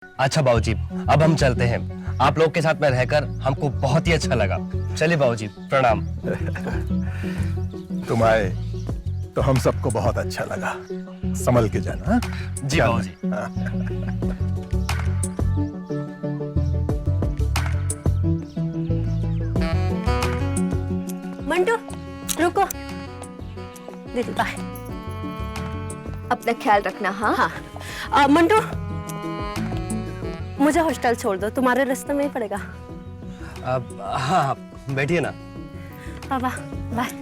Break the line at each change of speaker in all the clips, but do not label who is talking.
अच्छा बाबूजी, अब हम चलते हैं। आप लोग के साथ में रहकर हमको बहुत ही अच्छा लगा। चलिए बाबूजी, प्रणाम।
तुम आए तो हम सबको बहुत अच्छा लगा। संभल के जाना। हाँ?
जी बाबूजी।
मंटू रुको। दीदी बाय।
अपना ख्याल रखना। हाँ
हाँ मंटू, मुझे हॉस्टल छोड़ दो, तुम्हारे रास्ते में ही पड़ेगा।
अब हाँ, बैठिए ना।
बाबा बाय।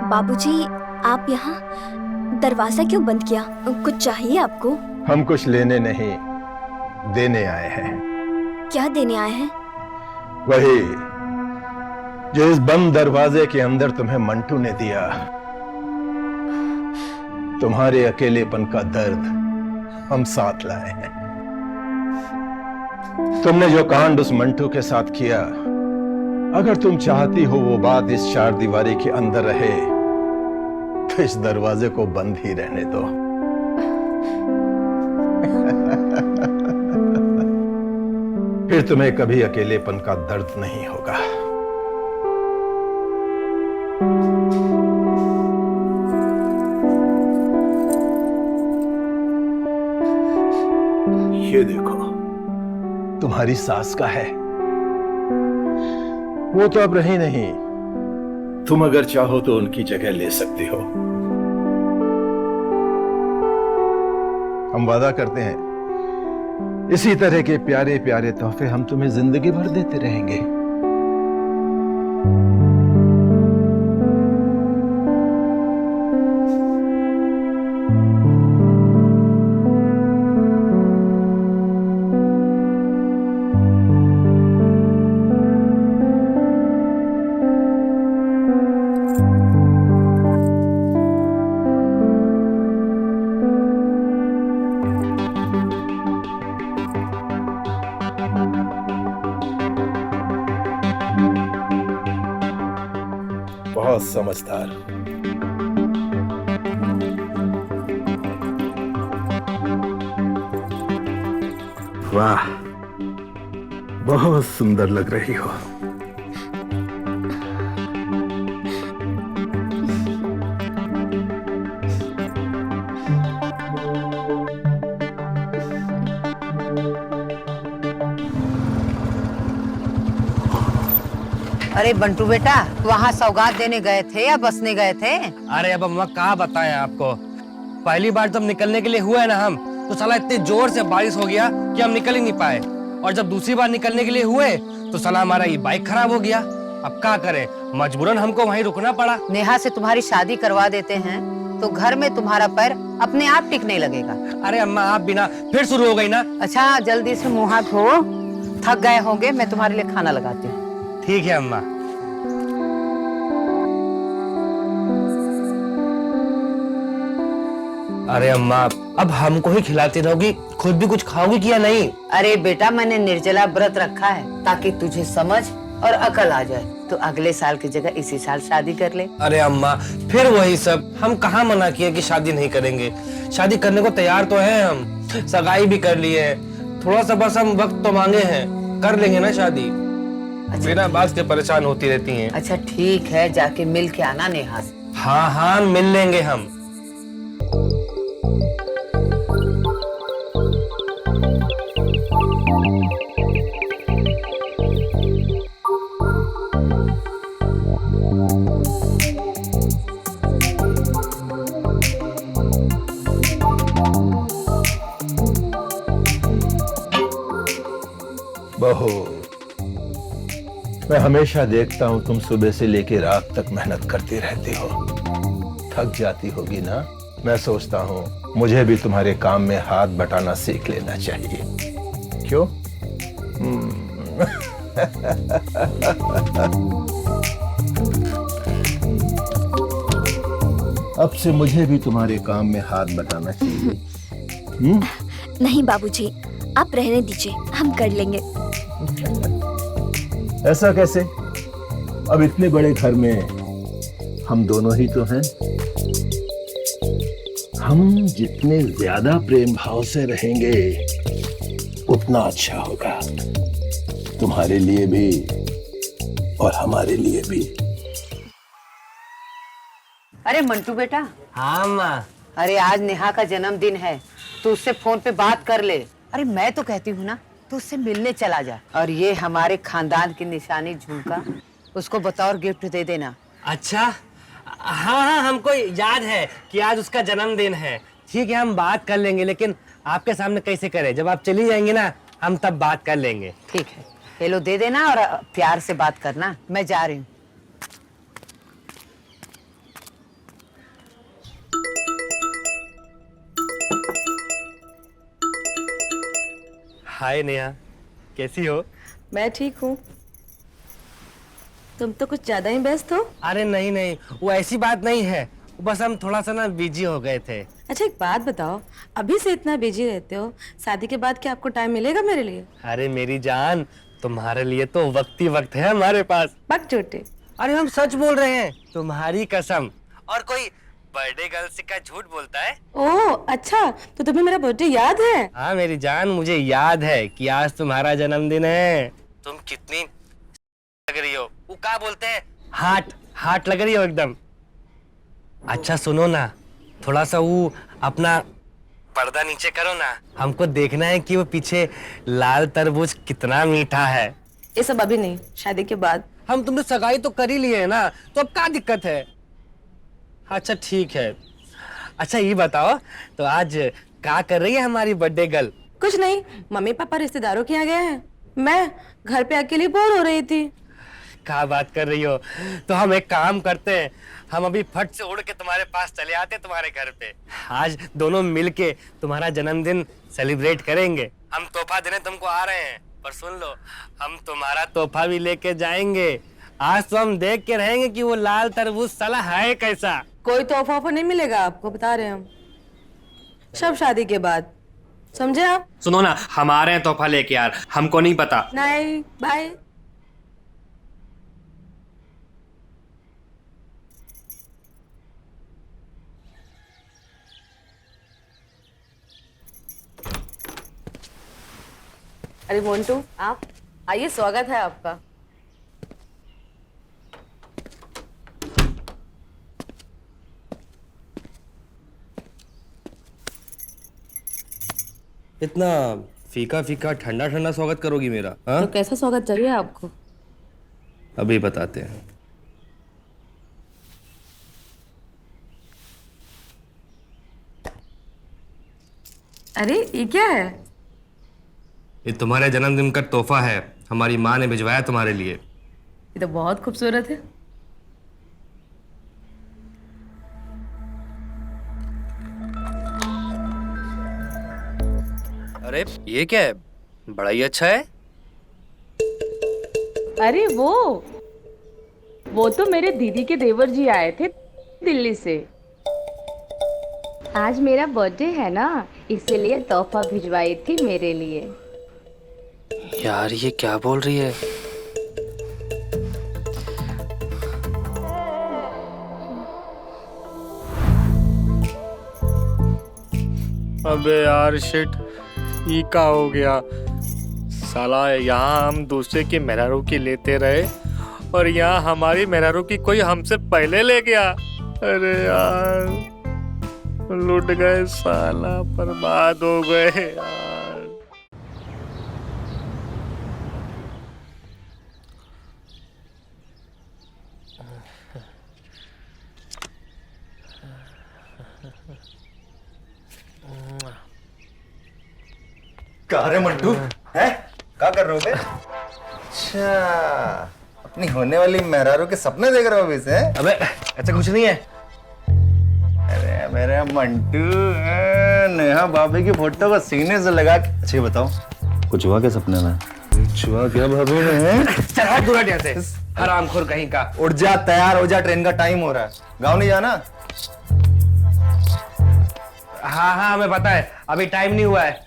बाबूजी, आप यहाँ दरवाजा क्यों बंद किया? कुछ चाहिए आपको?
हम कुछ लेने नहीं, देने आए हैं।
क्या देने आए हैं?
वही जो इस बंद दरवाजे के अंदर तुम्हें मंटू ने दिया। तुम्हारे अकेलेपन का दर्द हम साथ लाए हैं। तुमने जो कांड उस मंटू के साथ किया, अगर तुम चाहती हो वो बात इस चार दीवारी के अंदर रहे, तो इस दरवाजे को बंद ही रहने दो। फिर तुम्हें कभी अकेलेपन का दर्द नहीं होगा। ये देखो, तुम्हारी सास का है। वो तो अब रही नहीं, तुम अगर चाहो तो उनकी जगह ले सकती हो। हम वादा करते हैं, इसी तरह के प्यारे प्यारे तोहफे हम तुम्हें जिंदगी भर देते रहेंगे। बहुत समझदार। वाह, बहुत सुंदर लग रही हो।
अरे बंटू बेटा, वहाँ सौगात देने गए थे या बसने गए थे?
अरे अब अम्मा कहाँ बताएं आपको। पहली बार जब निकलने के लिए हुआ है ना हम, तो साला इतने जोर से बारिश हो गया कि हम निकल ही नहीं पाए। और जब दूसरी बार निकलने के लिए हुए तो साला हमारा ये बाइक खराब हो गया। अब क्या करें, मजबूरन हमको वहीं रुकना पड़ा।
नेहा से तुम्हारी शादी करवा देते हैं तो घर में तुम्हारा पैर अपने आप टिकने लगेगा।
अरे अम्मा, आप बिना फिर शुरू हो गई ना।
अच्छा जल्दी से मुँह हाथ धो, थक गए होंगे, मैं तुम्हारे लिए खाना लगाती हूँ।
ठीक है अम्मा। अरे अम्मा, अब हमको ही खिलाती रहोगी, खुद भी कुछ खाओगी कि या नहीं?
अरे बेटा, मैंने निर्जला व्रत रखा है ताकि तुझे समझ और अकल आ जाए, तो अगले साल की जगह इसी साल शादी कर ले।
अरे अम्मा, फिर वही सब। हम कहाँ मना किए कि शादी नहीं करेंगे। शादी करने को तैयार तो हैं हम, सगाई भी कर लिए है। थोड़ा सा बस हम वक्त तो मांगे हैं, कर लेंगे ना शादी। बिना बात के परेशान होती रहती हैं।
अच्छा ठीक है, जाके मिल के आना नेहा से।
हाँ हाँ, मिल लेंगे हम।
ओहो, मैं हमेशा देखता हूं तुम सुबह से लेकर रात तक मेहनत करती रहती हो। थक जाती होगी ना? मैं सोचता हूं मुझे भी तुम्हारे काम में हाथ बटाना सीख लेना चाहिए। क्यों? अब से मुझे भी तुम्हारे काम में हाथ बटाना चाहिए।
नहीं बाबूजी, आप रहने दीजिए, हम कर लेंगे।
ऐसा कैसे? अब इतने बड़े घर में हम दोनों ही तो हैं। हम जितने ज्यादा प्रेम भाव से रहेंगे उतना अच्छा होगा, तुम्हारे लिए भी और हमारे लिए भी।
अरे मंटू बेटा,
हाँ माँ।
अरे आज नेहा का जन्मदिन है, तो उससे फोन पे बात कर ले। अरे मैं तो कहती हूँ ना, तो उससे मिलने चला जा। और ये हमारे खानदान की निशानी झुमका उसको बतौर गिफ्ट दे देना।
अच्छा, हाँ हाँ, हमको याद है कि आज उसका जन्मदिन है। ठीक है, हम बात कर लेंगे, लेकिन आपके सामने कैसे करें? जब आप चली जाएंगे ना, हम तब बात कर लेंगे।
ठीक है, ये लो दे देना और प्यार से बात करना। मैं जा रही हूँ।
हाय नेहा, कैसी हो?
मैं ठीक हूँ। तुम तो कुछ ज्यादा ही व्यस्त हो।
अरे नहीं नहीं, वो ऐसी बात नहीं है, बस हम थोड़ा सा ना बिजी हो गए थे।
अच्छा एक बात बताओ, अभी से इतना बिजी रहते हो, शादी के बाद क्या आपको टाइम मिलेगा मेरे लिए?
अरे मेरी जान, तुम्हारे लिए तो वक्त ही वक्त है हमारे पास।
बक झूठे।
अरे हम सच बोल रहे हैं, तुम्हारी कसम। और कोई बर्थडे गर्ल से क्या झूठ बोलता है?
ओह अच्छा, तो तुम्हें मेरा बर्थडे याद है?
हाँ मेरी जान, मुझे याद है कि आज तुम्हारा जन्मदिन है। तुम कितनी लग रही हो, वो क्या बोलते हैं, हाट लग रही हो एकदम। अच्छा सुनो ना, थोड़ा सा वो अपना पर्दा नीचे करो ना, हमको देखना है कि वो पीछे लाल तरबूज कितना मीठा है।
ये सब अभी नहीं, शादी के बाद।
हम तुमने सगाई तो कर ही लिए है ना, तो अब क्या दिक्कत है? अच्छा ठीक है। अच्छा ये बताओ, तो आज क्या कर रही है हमारी बर्थडे गर्ल?
कुछ नहीं, मम्मी पापा रिश्तेदारों के यहाँ गए हैं, मैं घर पे अकेली बोर हो रही थी।
क्या बात कर रही हो? तो हम एक काम करते हैं, हम अभी फट से उड़ के तुम्हारे पास चले आते हैं, तुम्हारे घर पे। आज दोनों मिलके तुम्हारा जन्मदिन सेलिब्रेट करेंगे। हम तोहफा देने तुमको आ रहे हैं, पर सुन लो, हम तुम्हारा तोहफा भी लेके जाएंगे। आज तो हम देख के रहेंगे कि वो लाल तरबूज साला है कैसा।
कोई तोहफा नहीं मिलेगा आपको, बता रहे हैं हम, सब शादी के बाद, समझे आप?
सुनो ना, हम आ रहे हैं तोहफा लेके यार, हमको नहीं पता।
नहीं, बाय। अरे मोन्टू, आप आइए, स्वागत है आपका।
इतना फीका फीका ठंडा ठंडा स्वागत करोगी मेरा? हाँ,
तो कैसा स्वागत चाहिए आपको?
अभी बताते हैं।
अरे ये क्या है?
ये तुम्हारे जन्मदिन का तोहफा है, हमारी माँ ने भिजवाया तुम्हारे लिए।
ये तो बहुत खूबसूरत है।
अरे ये क्या है, बड़ा ही अच्छा है।
अरे वो तो मेरे दीदी के देवर जी आए थे दिल्ली से। आज मेरा बर्थडे है ना, इसीलिए तोहफा भिजवाई थी मेरे लिए।
यार ये क्या बोल रही है?
अबे यार शिट, ये क्या हो गया साला। यहाँ हम दूसरे की मेहरारू की लेते रहे और यहाँ हमारी मेहरारू की कोई हमसे पहले ले गया। अरे यार लूट गए साला, बर्बाद हो गए यार।
कहा रे मंटू, है क्या कर रहे हो बे? अच्छा, अपनी होने वाली मेहरारू के सपने देख रहे हो अभी से?
अबे ऐसा कुछ नहीं है।
अरे मेरे मंटू, नेहा भाभी की फोटो को सीने से लगा के। अच्छा ये बताओ, कुछ हुआ क्या सपने में? कुछ हुआ क्या भाभी ने?
चल हट दूर हट यहाँ से, हरामखोर कहीं का।
उठ जा, तैयार हो जा, ट्रेन का टाइम हो रहा है। गाँव नहीं जाना?
हाँ हाँ हमें पता है, अभी टाइम नहीं हुआ है।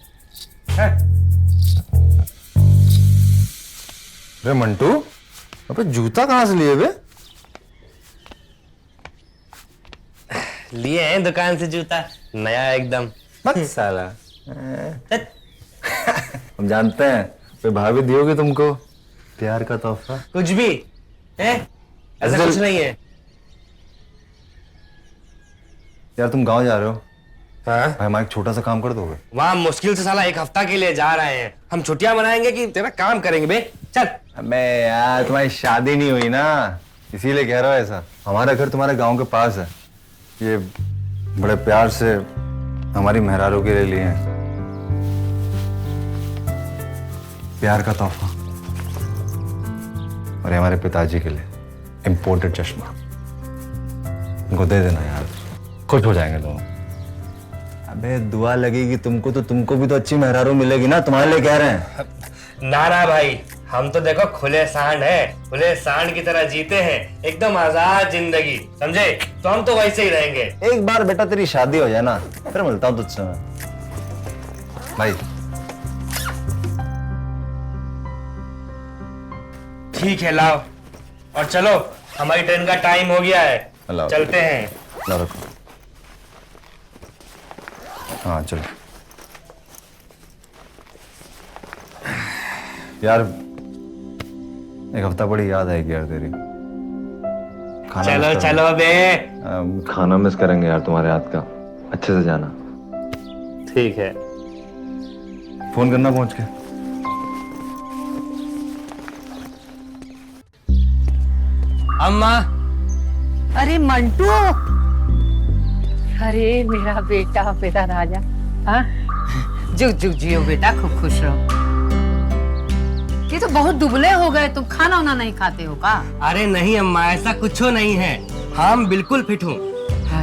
अरे मंटू, अबे जूता कहाँ से लिए बे?
लिए हैं दुकान से जूता, नया एकदम।
मत साला। हम जानते हैं, कोई भाभी दी होगी तुमको प्यार का तोहफा।
कुछ भी है, ऐसा कुछ नहीं है।
यार तुम गांव जा रहे हो,
हाँ?
भाई हमारा एक छोटा सा काम कर दोगे?
वहाँ मुश्किल से साला 1 हफ्ता के लिए जा रहे हैं, हम छुट्टियां मनाएंगे कि तेरा काम करेंगे बे? चल।
अबे यार तुम्हारी शादी नहीं हुई ना, इसीलिए कह रहा हूँ ऐसा। हमारा घर तुम्हारे गांव के पास है, ये बड़े प्यार से हमारी मेहरारू के लिए लिए हैं प्यार का तोहफा, और ये हमारे पिताजी के लिए इम्पोर्टेड चश्मा। इनको दे देना यार, खुश हो जाएंगे दोनों। अबे दुआ लगेगी तुमको तो तुमको भी तो अच्छी मेहरारू मिलेगी ना, तुम्हारे लिए कह रहे हैं।
ना ना भाई, हम तो देखो खुले सांड हैं, खुले सांड की तरह जीते हैं, एकदम आजाद जिंदगी, समझे? तो हम तो वैसे ही रहेंगे।
एक बार बेटा तेरी शादी हो जाए ना, फिर मिलता हूँ तुझसे मैं। भाई
ठीक है, लाओ और चलो, हमारी ट्रेन का टाइम हो गया है,
लाओ।
चलते हैं।
ला रखो। हाँ चलो यार, एक हफ्ता बड़ी याद आएगी यार तेरी।
चलो चलो बे।
खाना मिस करेंगे यार तुम्हारे हाथ का, अच्छे से जाना।
ठीक है,
फोन करना पहुंच के।
अम्मा।
अरे मंटू, अरे मेरा बेटा, मेरा राजा। हाँ, जुग जुग जियो बेटा, खूब खुश रहो। ये तो बहुत दुबले हो गए, तुम खाना वाना नहीं खाते हो का?
अरे नहीं अम्मा, ऐसा कुछ नहीं है, हम बिल्कुल फिट हूँ।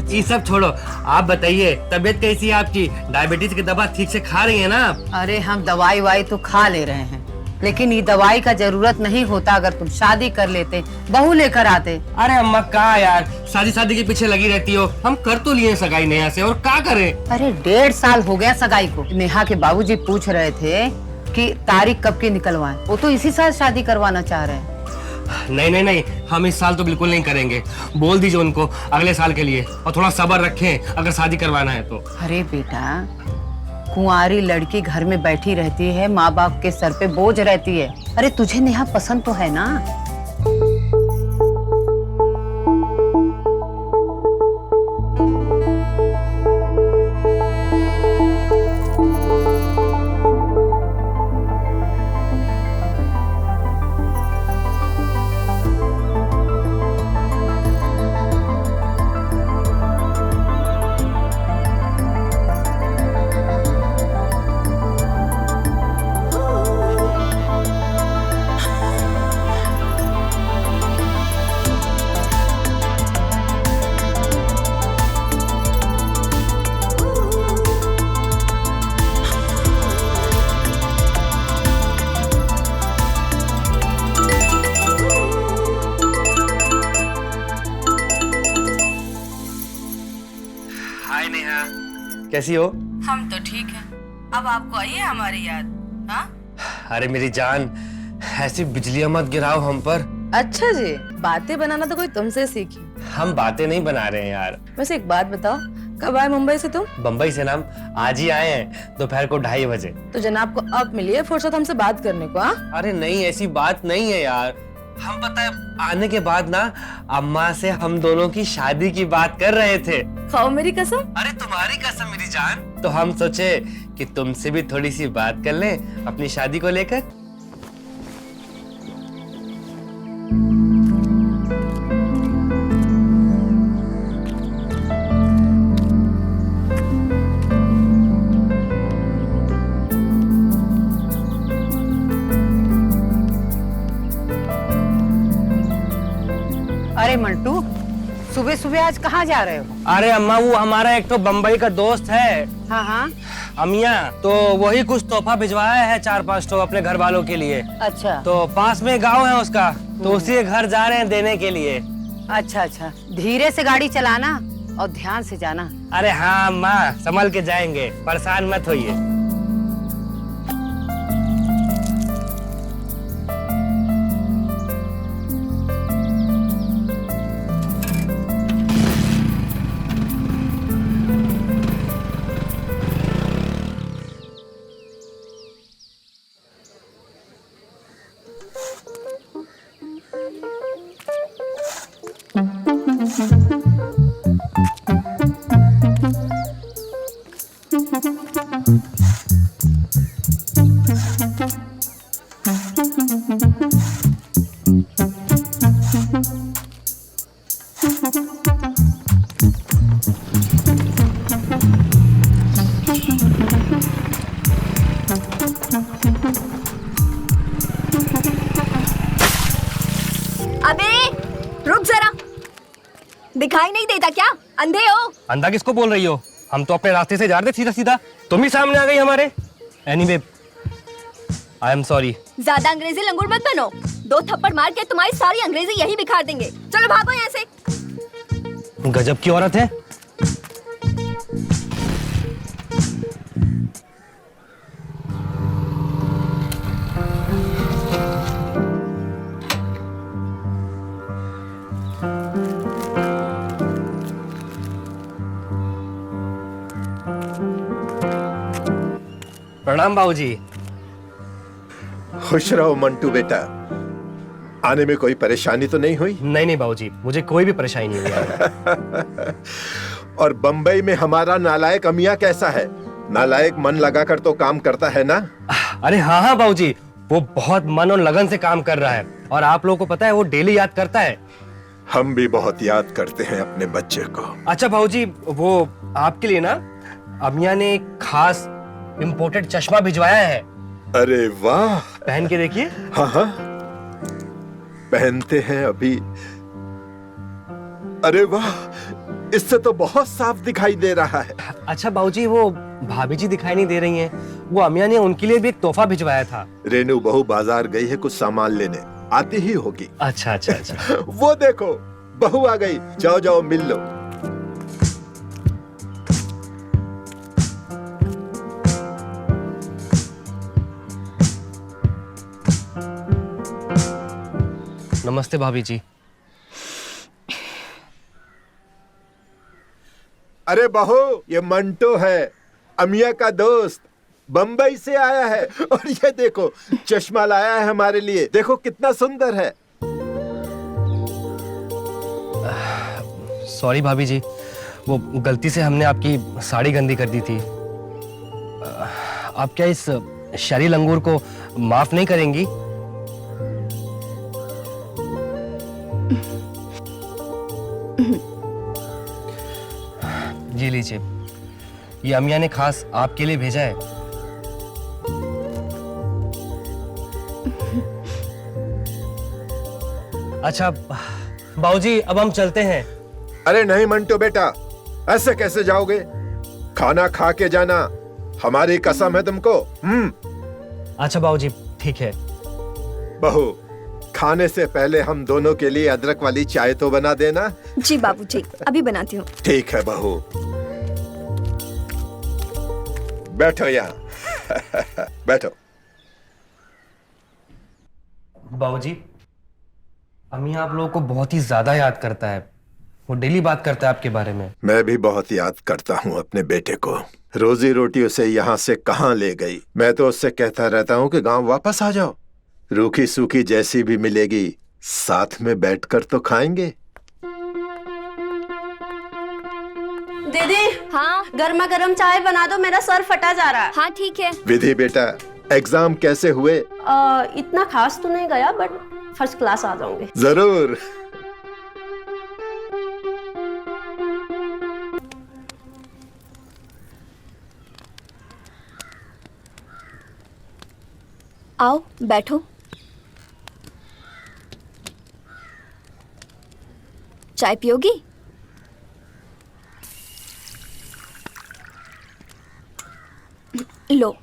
ये सब छोड़ो, आप बताइए तबीयत कैसी है आपकी? डायबिटीज की दवा ठीक से खा रही है ना आप?
अरे हम दवाई वाई तो खा ले रहे हैं, लेकिन ये दवाई का जरूरत नहीं होता अगर तुम शादी कर लेते, बहू लेकर आते।
अरे अम्मा कहाँ यार, शादी शादी के पीछे लगी रहती हो। हम कर तो लिए सगाई नेहा से, और क्या करें?
अरे 1.5 साल हो गया सगाई को। नेहा के बाबूजी पूछ रहे थे कि तारीख कब की निकलवाएं, वो तो इसी साल शादी करवाना चाह रहे हैं।
नहीं नहीं नहीं, हम इस साल तो बिल्कुल नहीं करेंगे। बोल दीजिए उनको अगले साल के लिए, और थोड़ा सब्र रखें अगर शादी करवाना है तो।
अरे बेटा, कुंवारी लड़की घर में बैठी रहती है, माँ बाप के सर पे बोझ रहती है। अरे तुझे नेहा पसंद तो है ना?
हाय नेहा, कैसी हो?
हम तो ठीक हैं। अब आपको आई है हमारी याद? हाँ?
अरे मेरी जान, ऐसी बिजलियां मत गिराओ हम पर।
अच्छा जी, बातें बनाना तो कोई तुमसे सीखी।
हम बातें नहीं बना रहे हैं यार।
वैसे एक बात बताओ, कब आए मुंबई से तुम?
बम्बई से नाम आज ही आए हैं, दोपहर को 2:30 बजे।
तो जनाब को अब मिली है फुर्सत हमसे बात करने को? हाँ?
अरे नहीं, ऐसी बात नहीं है यार। हम पता है आने के बाद ना अम्मा से हम दोनों की शादी की बात कर रहे थे।
खाओ मेरी कसम।
अरे तुम्हारी कसम मेरी जान। तो हम सोचे कि तुमसे भी थोड़ी सी बात कर लें अपनी शादी को लेकर।
अरे मंटू, सुबह सुबह आज कहाँ जा रहे हो?
अरे अम्मा, वो हमारा एक तो बम्बई का दोस्त है
हाँ हाँ।
अमिया, तो वही कुछ तोहफा भिजवाया है 4-5 तो अपने घर वालों के लिए।
अच्छा
तो पास में गांव है उसका, तो उसी के घर जा रहे हैं देने के लिए।
अच्छा अच्छा, धीरे से गाड़ी चलाना और ध्यान से जाना।
अरे हाँ अम्मा, संभल के जाएंगे, परेशान मत होइए।
अबे रुक जरा, दिखाई नहीं देता क्या? अंधे हो?
अंधा किसको बोल रही हो? हम तो अपने रास्ते से जा रहे थे सीधा सीधा, तुम ही सामने आ गई हमारे। Anyway, I am sorry.
ज्यादा अंग्रेजी लंगूर मत बनो, 2 थप्पड़ मार के तुम्हारी सारी अंग्रेजी यही बिखार देंगे। चलो भागो यहाँ से।
गजब की औरत है। प्रणाम बाबूजी।
खुश रहो मंटू बेटा। आने में कोई परेशानी तो नहीं हुई?
नहीं नहीं बाबूजी, मुझे कोई भी परेशानी नहीं हुई।
और बंबई में हमारा नालायक अमिया कैसा है? नालायक मन लगाकर तो काम करता है ना?
अरे हाँ हाँ बाबूजी, वो बहुत मन और लगन से काम कर रहा है, और आप लोगों को पता है वो डेली याद करता है।
हम भी बहुत याद करते हैं अपने बच्चे को।
अच्छा बाबूजी, वो आपके लिए ना अमिया ने एक खास इम्पोर्टेड चश्मा भिजवाया है।
अरे वाह,
पहन के देखिए।
हाँ हाँ, पहनते हैं अभी। अरे वाह, इससे तो बहुत साफ दिखाई दे रहा है।
अच्छा बाबूजी, वो भाभी जी दिखाई नहीं दे रही हैं, वो अमिया ने उनके लिए भी एक तोहफा भिजवाया था।
रेनू बहू बाजार गई है कुछ सामान लेने, आती ही होगी।
अच्छा अच्छा अच्छा।
वो देखो, बहू आ गई, जाओ जाओ मिल लो।
नमस्ते भाभी जी।
अरे बहू, ये मंटो है, अमिया का दोस्त, बंबई से आया है। और ये देखो, चश्मा लाया है हमारे लिए, देखो कितना सुंदर है।
सॉरी भाभी जी, वो गलती से हमने आपकी साड़ी गंदी कर दी थी। आप क्या इस शरी लंगूर को माफ नहीं करेंगी? जी लीजिए, ये अमिया ने खास आपके लिए भेजा है। अच्छा बाबूजी, अब हम चलते हैं।
अरे नहीं मंटो बेटा, ऐसे कैसे जाओगे? खाना खा के जाना, हमारी कसम है तुमको।
अच्छा बाबूजी, ठीक है।
बहू, खाने से पहले हम दोनों के लिए अदरक वाली चाय तो बना देना।
जी बाबूजी, अभी बनाती हूँ।
ठीक है बहू, बैठो यहाँ। बैठो।
बाबूजी, अमिया आप लोगों को बहुत ही ज्यादा याद करता है, वो डेली बात करता है आपके बारे में।
मैं भी बहुत याद करता हूँ अपने बेटे को। रोजी रोटी उसे यहाँ से कहाँ ले गई। मैं तो उससे कहता रहता हूँ कि गांव वापस आ जाओ, रूखी सूखी जैसी भी मिलेगी साथ में बैठकर तो खाएंगे।
दीदी,
हाँ
गर्मा गर्म चाय बना दो, मेरा सर फटा जा रहा है।
हाँ ठीक है।
विधि बेटा, एग्जाम कैसे हुए?
इतना खास तो नहीं गया, बट फर्स्ट क्लास आ जाऊंगे।
जरूर।
आओ बैठो। चाय पियोगी? लो।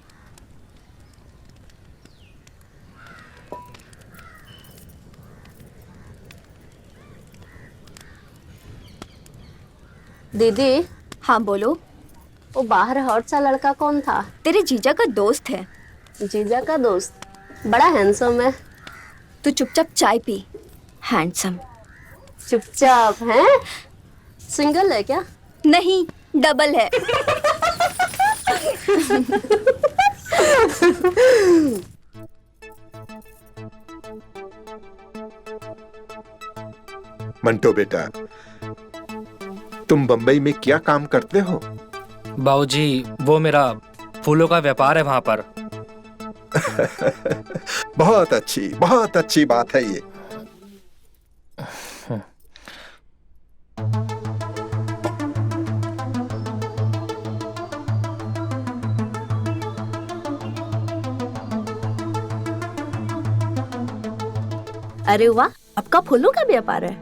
दीदी,
हाँ बोलो।
वो बाहर हॉट सा लड़का कौन था?
तेरे जीजा का दोस्त है।
जीजा का दोस्त? बड़ा हैंडसम है।
तू चुपचाप चाय पी। हैंडसम?
चुपचाप है? सिंगल है क्या?
नहीं, डबल है।
मंटो बेटा, तुम बंबई में क्या काम करते हो?
बाबूजी, वो मेरा फूलों का व्यापार है वहां पर।
बहुत अच्छी बात है ये।
अरे वाह, आपका फूलों का व्यापार है?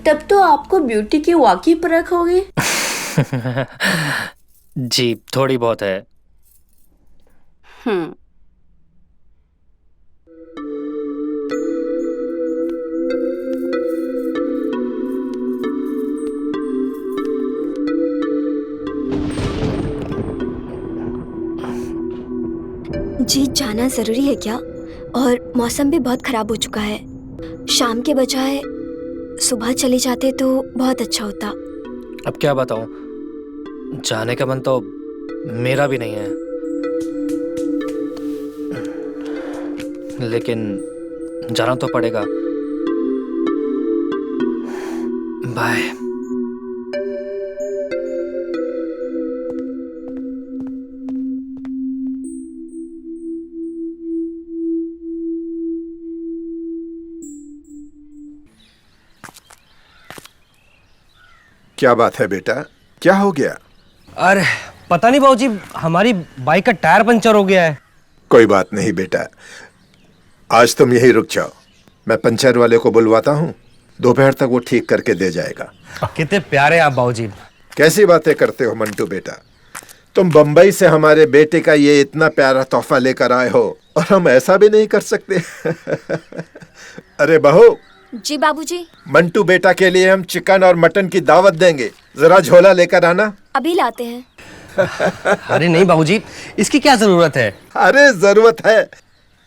तब तो आपको ब्यूटी की वाकई परख होगी।
जी, थोड़ी बहुत है।
जी, जाना जरूरी है क्या? और मौसम भी बहुत खराब हो चुका है। शाम के बजाय सुबह चले जाते तो बहुत अच्छा होता।
अब क्या बताऊं, जाने का मन तो मेरा भी नहीं है, लेकिन जाना तो पड़ेगा। बाय।
क्या बात है बेटा, क्या हो गया?
अरे पता नहीं बाबूजी, हमारी बाइक का टायर पंचर हो गया है।
कोई बात नहीं बेटा, आज तुम यहीं रुक जाओ, मैं पंचर वाले को बुलवाता हूँ, दोपहर तक वो ठीक करके दे जाएगा।
कितने प्यारे आप बाबूजी।
कैसी बातें करते हो मंटू बेटा, तुम बंबई से हमारे बेटे का ये इतना प्यारा तोहफा लेकर आए हो और हम ऐसा भी नहीं कर सकते। अरे बहू।
जी बाबूजी।
मंटू बेटा के लिए हम चिकन और मटन की दावत देंगे, जरा झोला लेकर आना।
अभी लाते हैं।
अरे नहीं बाबूजी, इसकी क्या जरूरत है?
अरे जरूरत है,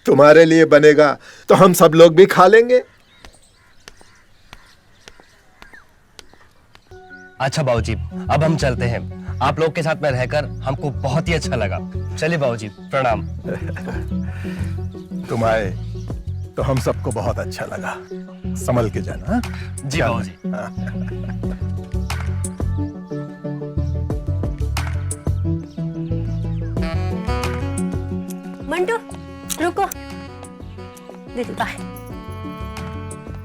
तुम्हारे लिए बनेगा तो हम सब लोग भी खा लेंगे।
अच्छा बाबूजी, अब हम चलते हैं। आप लोग के साथ में रहकर हमको बहुत ही अच्छा लगा। चलिए बाबूजी, प्रणाम।
तुम आए तो हम सबको बहुत अच्छा लगा। संभल के जाना। हाँ?
जी बाबूजी।
हाँ।
मंटू रुको। दीदी बाय।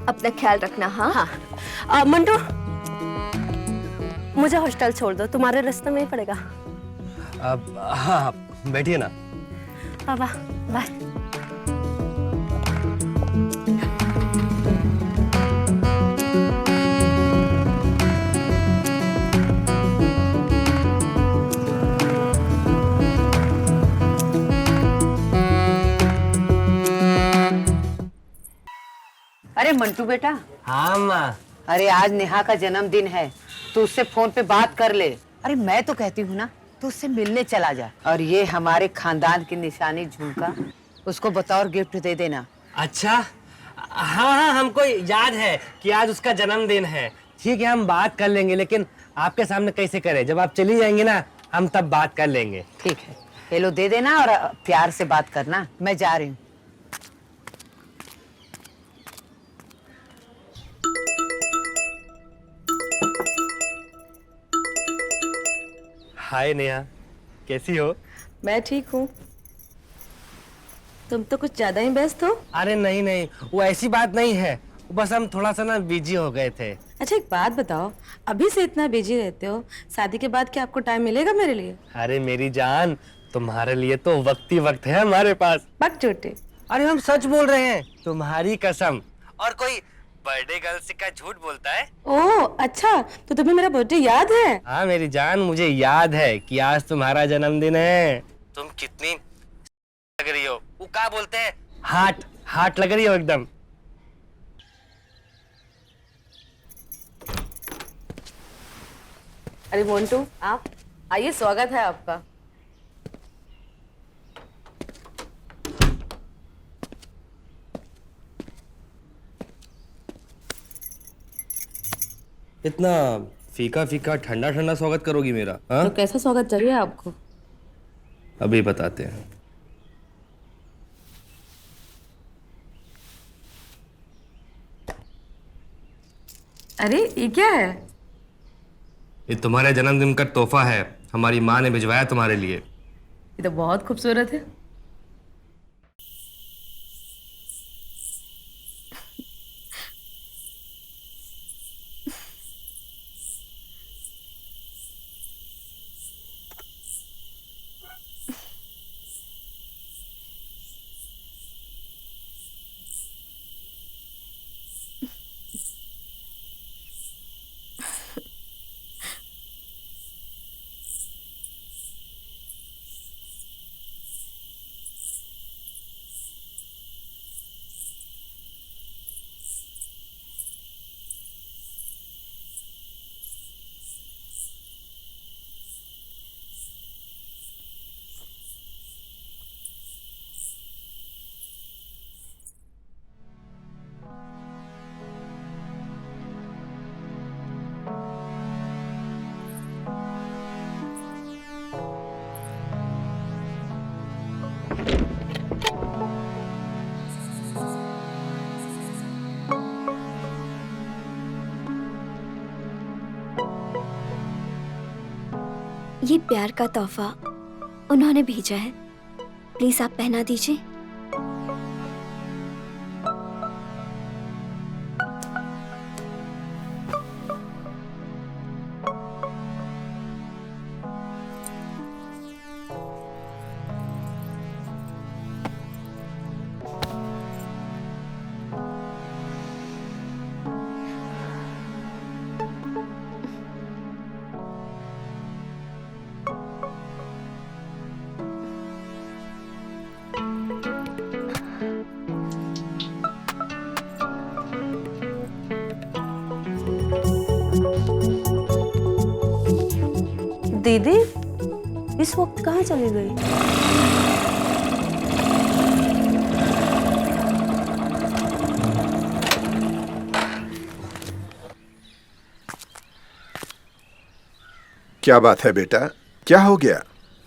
अपना ख्याल रखना। हाँ
हाँ। मंटू, मुझे हॉस्टल छोड़ दो, तुम्हारे रास्ते में ही पड़ेगा।
अब हाँ, बैठिए ना।
बाबा बाय।
अरे मंटू बेटा।
हाँ माँ।
अरे आज नेहा का जन्मदिन है, तो उससे फोन पे बात कर ले। अरे मैं तो कहती हूँ ना, तो उससे मिलने चला जा। और ये हमारे खानदान की निशानी झुमका, उसको बतौर गिफ्ट दे देना।
अच्छा, हाँ हाँ, हमको याद है कि आज उसका जन्मदिन है। ठीक है, हम बात कर लेंगे, लेकिन आपके सामने कैसे करें? जब आप चली जाएंगे ना, हम तब बात कर लेंगे।
ठीक है, ये लो दे देना और प्यार से बात करना। मैं जा रही हूँ।
हाय नेहा, कैसी हो?
मैं ठीक हूँ। तुम तो कुछ ज्यादा ही व्यस्त हो।
अरे नहीं नहीं, वो ऐसी बात नहीं है, बस हम थोड़ा सा ना बिजी हो गए थे।
अच्छा एक बात बताओ, अभी से इतना बिजी रहते हो, शादी के बाद क्या आपको टाइम मिलेगा मेरे लिए?
अरे मेरी जान, तुम्हारे लिए तो वक्त ही वक्त है हमारे पास।
बक झूठे।
अरे हम सच बोल रहे हैं, तुम्हारी कसम। और कोई बर्थडे गर्ल से क्या झूठ बोलता है?
ओह अच्छा, तो तुम्हें मेरा बर्थडे याद है?
हाँ मेरी जान, मुझे याद है कि आज तुम्हारा जन्मदिन है। तुम कितनी लग रही हो, वो क्या बोलते हैं, हार्ट हार्ट लग रही हो एकदम।
अरे मोन्टू, आप आइए, स्वागत है आपका।
इतना फीका फीका ठंडा ठंडा स्वागत करोगी मेरा? हाँ,
तो कैसा स्वागत चाहिए आपको?
अभी बताते हैं।
अरे ये क्या है?
ये तुम्हारे जन्मदिन का तोहफा है, हमारी माँ ने भिजवाया तुम्हारे लिए।
ये तो बहुत खूबसूरत है।
ये प्यार का तोहफा उन्होंने भेजा है, प्लीज आप पहना दीजिए।
दीदी इस वक्त कहाँ चली गई?
क्या बात है बेटा, क्या हो गया?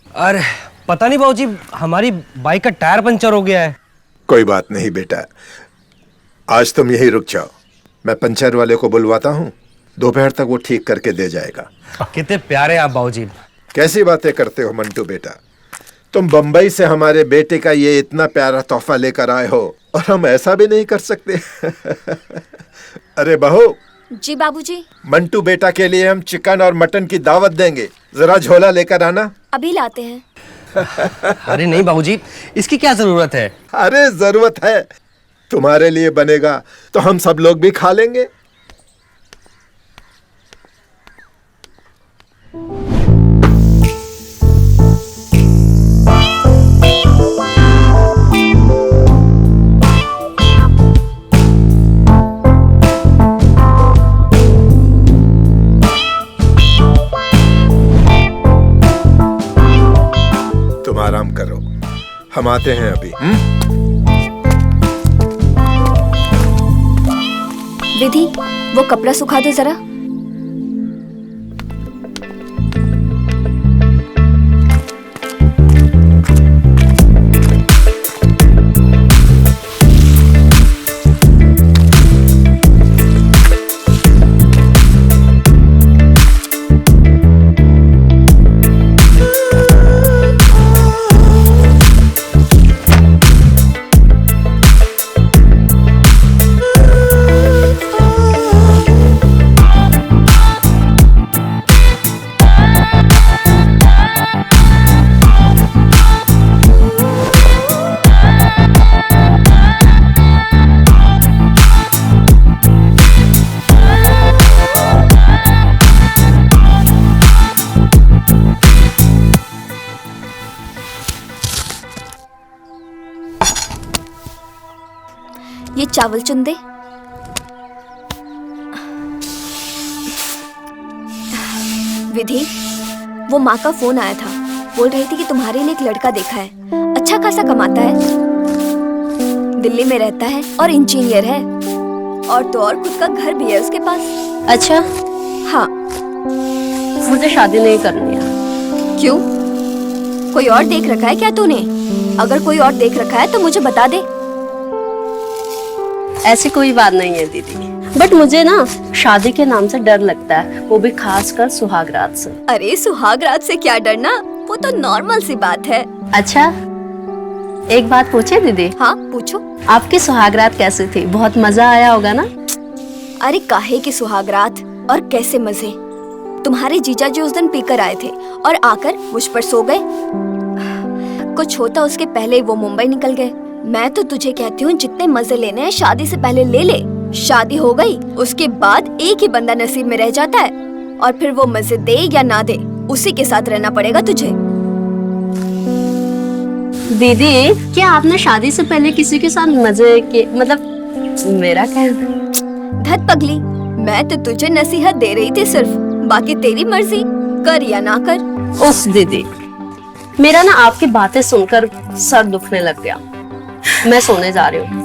अरे पता नहीं बाबूजी, हमारी बाइक का टायर पंचर हो गया है।
कोई बात नहीं बेटा, आज तुम यही रुक जाओ, मैं पंचर वाले को बुलवाता हूँ, दोपहर तक वो ठीक करके दे जाएगा।
कितने प्यारे आप बाबूजी।
कैसी बातें करते हो मंटू बेटा, तुम बंबई से हमारे बेटे का ये इतना प्यारा तोहफा लेकर आए हो और हम ऐसा भी नहीं कर सकते। अरे बहू।
जी बाबूजी।
मंटू बेटा के लिए हम चिकन और मटन की दावत देंगे, जरा झोला लेकर आना।
अभी लाते हैं।
अरे नहीं बाबूजी, इसकी क्या जरूरत है?
अरे जरूरत है, तुम्हारे लिए बनेगा तो हम सब लोग भी खा लेंगे। तुम आराम करो, हम आते हैं अभी।
विधि, वो कपड़ा सुखा दो जरा। चावल चुन दे। विधि, वो माँ का फोन आया था। बोल रही थी कि तुम्हारे लिए एक लड़का देखा है, अच्छा खासा कमाता है, दिल्ली में रहता है और इंजीनियर है, और तो और खुद का घर भी है उसके पास।
अच्छा,
हाँ।
मुझे शादी नहीं करनी है।
क्यों? कोई और देख रखा है क्या तूने? अगर कोई और देख रखा है तो मुझे बता दे।
ऐसी कोई बात नहीं है दीदी, बट मुझे ना शादी के नाम से डर लगता है, वो भी खासकर सुहागरात से।
अरे सुहागरात से क्या डरना, वो तो नॉर्मल सी बात है।
अच्छा, एक बात पूछे दीदी?
हाँ पूछो।
आपकी सुहागरात कैसी थी? बहुत मजा आया होगा ना?
अरे काहे की सुहागरात और कैसे मजे। तुम्हारे जीजा जी उस दिन पीकर आए थे और आकर मुझ पर सो गए। कुछ होता उसके पहले वो मुंबई निकल गए। मैं तो तुझे कहती हूँ जितने मजे लेने हैं शादी से पहले ले ले। शादी हो गई, उसके बाद एक ही बंदा नसीब में रह जाता है, और फिर वो मजे दे या ना दे उसी के साथ रहना पड़ेगा तुझे।
दीदी, क्या आपने शादी से पहले किसी के साथ मजे के, मतलब मेरा कहना।
धत पगली, मैं तो तुझे नसीहत दे रही थी सिर्फ, बाकी तेरी मर्जी, कर या ना कर।
उस दीदी, मेरा ना आपकी बातें सुनकर सर दुखने लग गया। मैं सोने जा रही हूँ,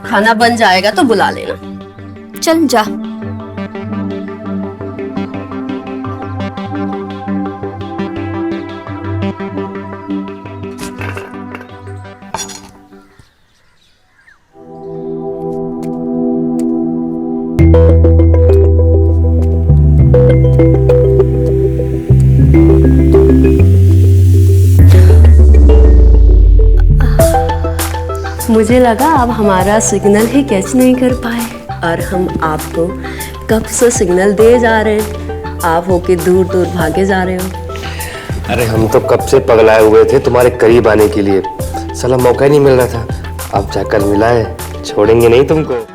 खाना बन जाएगा तो बुला लेना।
चल जा।
मुझे लगा आप हमारा सिग्नल ही कैच नहीं कर पाए, और हम आपको कब से सिग्नल दे जा रहे हैं, आप होके दूर दूर भागे जा रहे हो।
अरे हम तो कब से पगलाए हुए थे तुम्हारे करीब आने के लिए, साला मौका ही नहीं मिल रहा था। अब जाकर मिला है, छोड़ेंगे नहीं तुमको।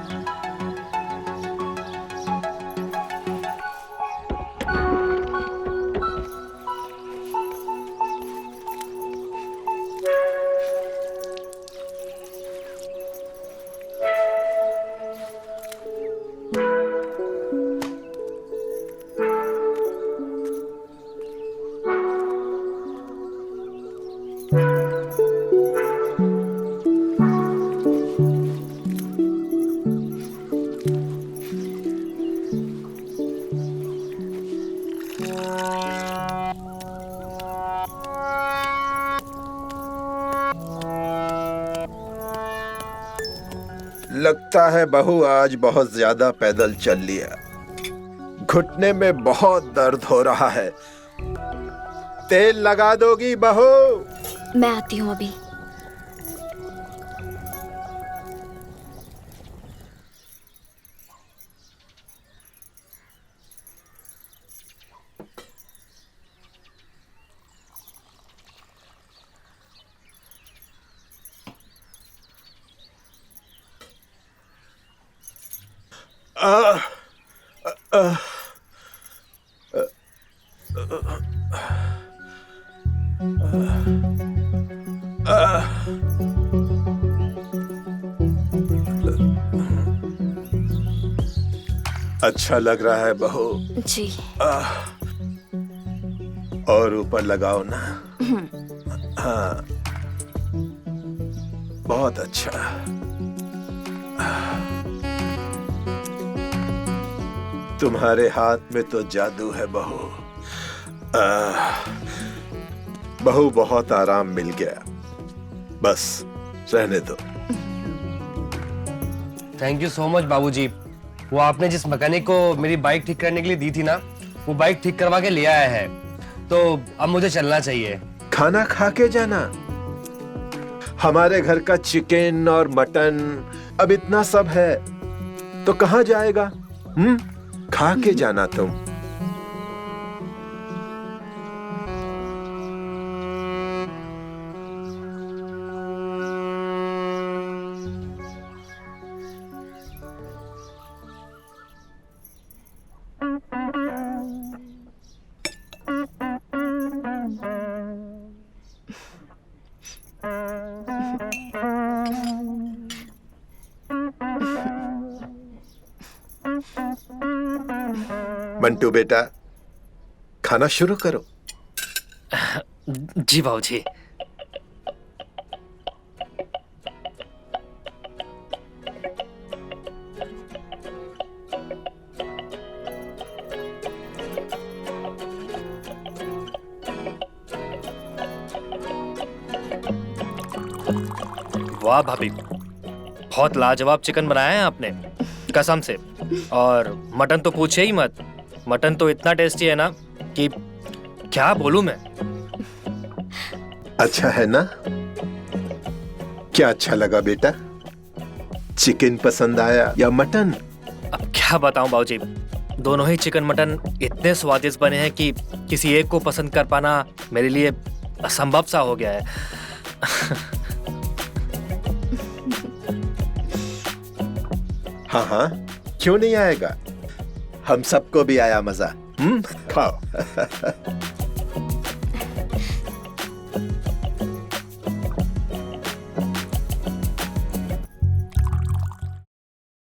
लगता है बहू आज बहुत ज्यादा पैदल चल लिया, घुटने में बहुत दर्द हो रहा है। तेल लगा दोगी बहू?
मैं आती हूँ अभी।
अच्छा लग रहा है बहू?
जी।
और ऊपर लगाओ ना। हाँ, बहुत अच्छा। तुम्हारे हाथ में तो जादू है बहू। बहू बहुत आराम मिल गया, बस रहने दो।
थैंक यू सो मच बाबूजी। वो आपने जिस मैकेनिक को मेरी बाइक ठीक करने के लिए दी थी ना, वो बाइक ठीक करवा के ले आया है, तो अब मुझे चलना चाहिए।
खाना खा के जाना। हमारे घर का चिकन और मटन अब इतना सब है तो कहाँ जाएगा? खा के जाना तुम। बंटू बेटा, खाना शुरू करो।
जी बाबूजी। वाह भाभी, बहुत लाजवाब चिकन बनाया है आपने, कसम से। और मटन तो पूछे ही मत, मटन तो इतना टेस्टी है ना कि क्या बोलूं मैं।
अच्छा है ना? क्या अच्छा लगा बेटा? चिकन पसंद आया या मटन?
अब क्या बताऊं बाबूजी, दोनों ही चिकन मटन इतने स्वादिष्ट बने हैं कि किसी एक को पसंद कर पाना मेरे लिए असंभव सा हो गया है।
हाँ हाँ, क्यों नहीं आएगा? हम सबको भी आया मजा। खाओ।